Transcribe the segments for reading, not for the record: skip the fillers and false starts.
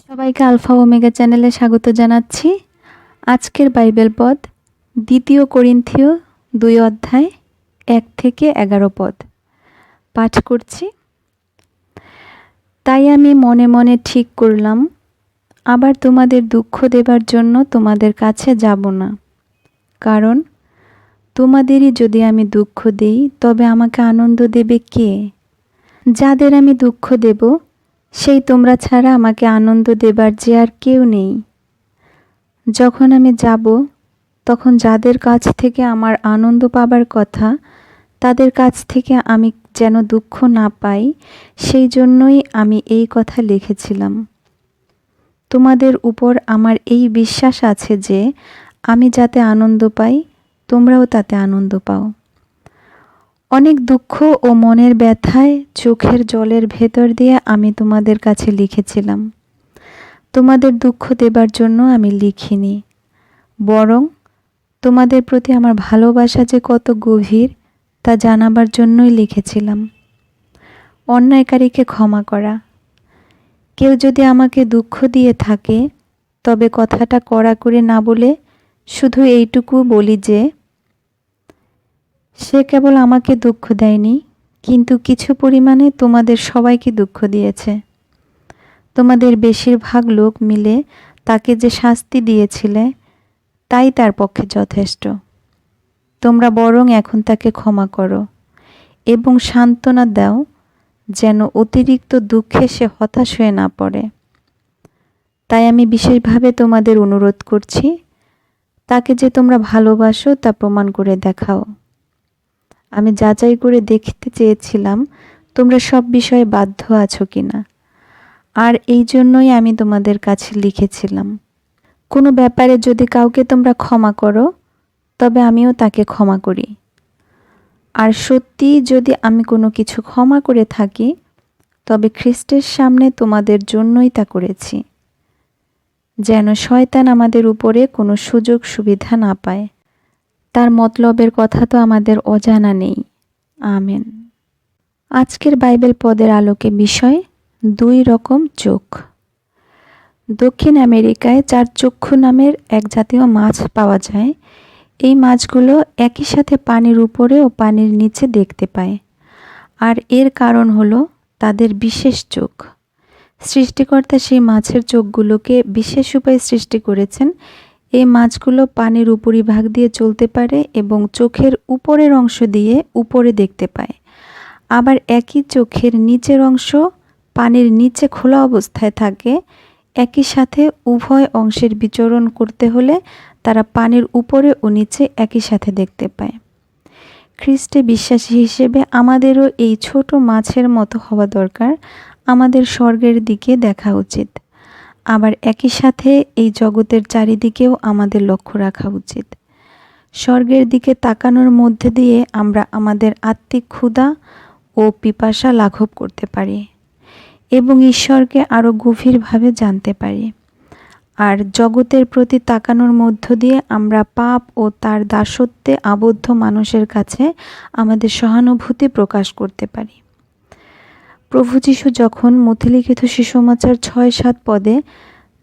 সবাইকে alpha omega চ্যানেলে স্বাগত জানাচ্ছি। আজকের বাইবেল পদ 2 করিন্থীয় 2 অধ্যায় 1 থেকে 11 পদ পাঠ করছি। তাই আমি মনে মনে ঠিক করলাম, আবার তোমাদের দুঃখ দেবার জন্য তোমাদের কাছে যাব না। কারণ তোমাদেরই যদি আমি দুঃখ দেই, তবে আমাকে আনন্দ দেবে কে? যাদের আমি দুঃখ দেব, সেই তোমরা ছাড়া আমাকে আনন্দ দেবার যে আর কেউ নেই। যখন আমি যাব, তখন যাদের কাছ থেকে আমার আনন্দ পাবার কথা, তাদের কাছ থেকে আমি যেন দুঃখ না পাই, সেই জন্যই আমি এই কথা লিখেছিলাম। তোমাদের উপর আমার এই বিশ্বাস আছে যে আমি যাতে আনন্দ পাই, তোমরাও তাতে আনন্দ পাও। অনেক দুঃখ ও মনের ব্যথায় চোখের জলের ভেতর দিয়ে আমি তোমাদের কাছে লিখেছিলাম। তোমাদের দুঃখ দেবার জন্য আমি লিখিনি, বরং তোমাদের প্রতি আমার ভালোবাসা যে কত গভীর তা জানাবার জন্যই লিখেছিলাম। অন্যায়কারীকে ক্ষমা করা। কেউ যদি আমাকে দুঃখ দিয়ে থাকে, তবে কথাটা কড়া করে না বলে শুধু এইটুকু বলি যে সে কেবল আমাকে দুঃখ দেয়নি, কিন্তু কিছু পরিমাণে তোমাদের সবাইকে দুঃখ দিয়েছে। তোমাদের বেশিরভাগ লোক মিলে তাকে যে শাস্তি দিয়েছিলে, তাই তার পক্ষে যথেষ্ট। তোমরা বরং এখন তাকে ক্ষমা করো এবং সান্ত্বনা দাও, যেন অতিরিক্ত দুঃখে সে হতাশ হয়ে না পড়ে। তাই আমি বিশেষভাবে তোমাদের অনুরোধ করছি, তাকে যে তোমরা ভালোবাসো তা প্রমাণ করে দেখাও। আমি যাচাই করে দেখতে চেয়েছিলাম তোমরা সব বিষয়ে বাধ্য আছো কিনা, আর এই জন্যই আমি তোমাদের কাছে লিখেছিলাম। কোনো ব্যাপারে যদি কাউকে তোমরা ক্ষমা করো, তবে আমিও তাকে ক্ষমা করি। আর সত্যি যদি আমি কোনো কিছু ক্ষমা করে থাকি, তবে খ্রিস্টের সামনে তোমাদের জন্যই তা করেছি, যেন শয়তান আমাদের উপরে কোনো সুযোগ সুবিধা না পায়। তার মতলবের কথা তো আমাদের অজানা নেই। আমেন। আজকের বাইবেল পদের আলোকে বিষয় 2 রকম চোখ। দক্ষিণ আমেরিকায় 4 চক্ষু নামের এক জাতীয় মাছ পাওয়া যায়। এই মাছগুলো একই সাথে পানির উপরে ও পানির নিচে দেখতে পায়, আর এর কারণ হলো তাদের বিশেষ চোখ। সৃষ্টিকর্তা সেই মাছের চোখগুলোকে বিশেষ উপায়ে সৃষ্টি করেছেন। এই মাছগুলো পানির উপরিভাগ দিয়ে চলতে পারে এবং চোখের উপরের অংশ দিয়ে উপরে দেখতে পায়। আবার একই চোখের নিচের অংশ পানির নিচে খোলা অবস্থায় থাকে। একই সাথে উভয় অংশের বিচরণ করতে হলে তারা পানির উপরে ও নিচে একই সাথে দেখতে পায়। খ্রিস্টে বিশ্বাসী হিসেবে আমাদেরও এই ছোট মাছের মতো হওয়া দরকার। আমাদের স্বর্গের দিকে দেখা উচিত। আবার একই সাথে এই জগতের চারিদিকেও আমাদের লক্ষ্য রাখা উচিত। স্বর্গের দিকে তাকানোর মধ্যে দিয়ে আমরা আমাদের আত্মিক ক্ষুধা ও পিপাসা লাঘব করতে পারি এবং ঈশ্বরকে আরও গভীরভাবে জানতে পারি। আর জগতের প্রতি তাকানোর মধ্য দিয়ে আমরা পাপ ও তার দাসত্বে আবদ্ধ মানুষের কাছে আমাদের সহানুভূতি প্রকাশ করতে পারি। প্রভু যীশু যখন মথিলিখিত সুসমাচার 6-7 পদে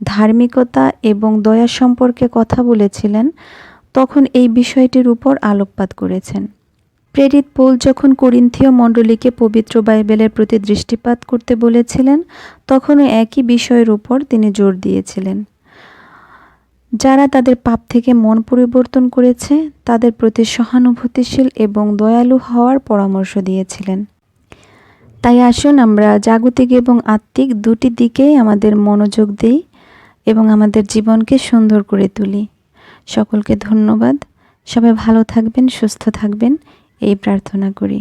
ধার্মিকতা এবং দয়া সম্পর্কে কথা বলেছিলেন, তখন এই বিষয়টির উপর আলোকপাত করেছেন। প্রেরিত পৌল যখন করিন্থীয় মণ্ডলীকে পবিত্র বাইবেলের প্রতি দৃষ্টিপাত করতে বলেছিলেন, তখনও একই বিষয়ের উপর তিনি জোর দিয়েছিলেন। যারা তাদের পাপ থেকে মন পরিবর্তন করেছে, তাদের প্রতি সহানুভূতিশীল এবং দয়ালু হওয়ার পরামর্শ দিয়েছিলেন। তাই আসুন আমরা জাগতিক এবং আত্মিক দুটি দিকেই আমাদের মনোযোগ দিই এবং আমাদের জীবনকে সুন্দর করে তুলি। সকলকে ধন্যবাদ। সবাই ভালো থাকবেন, সুস্থ থাকবেন, এই প্রার্থনা করি।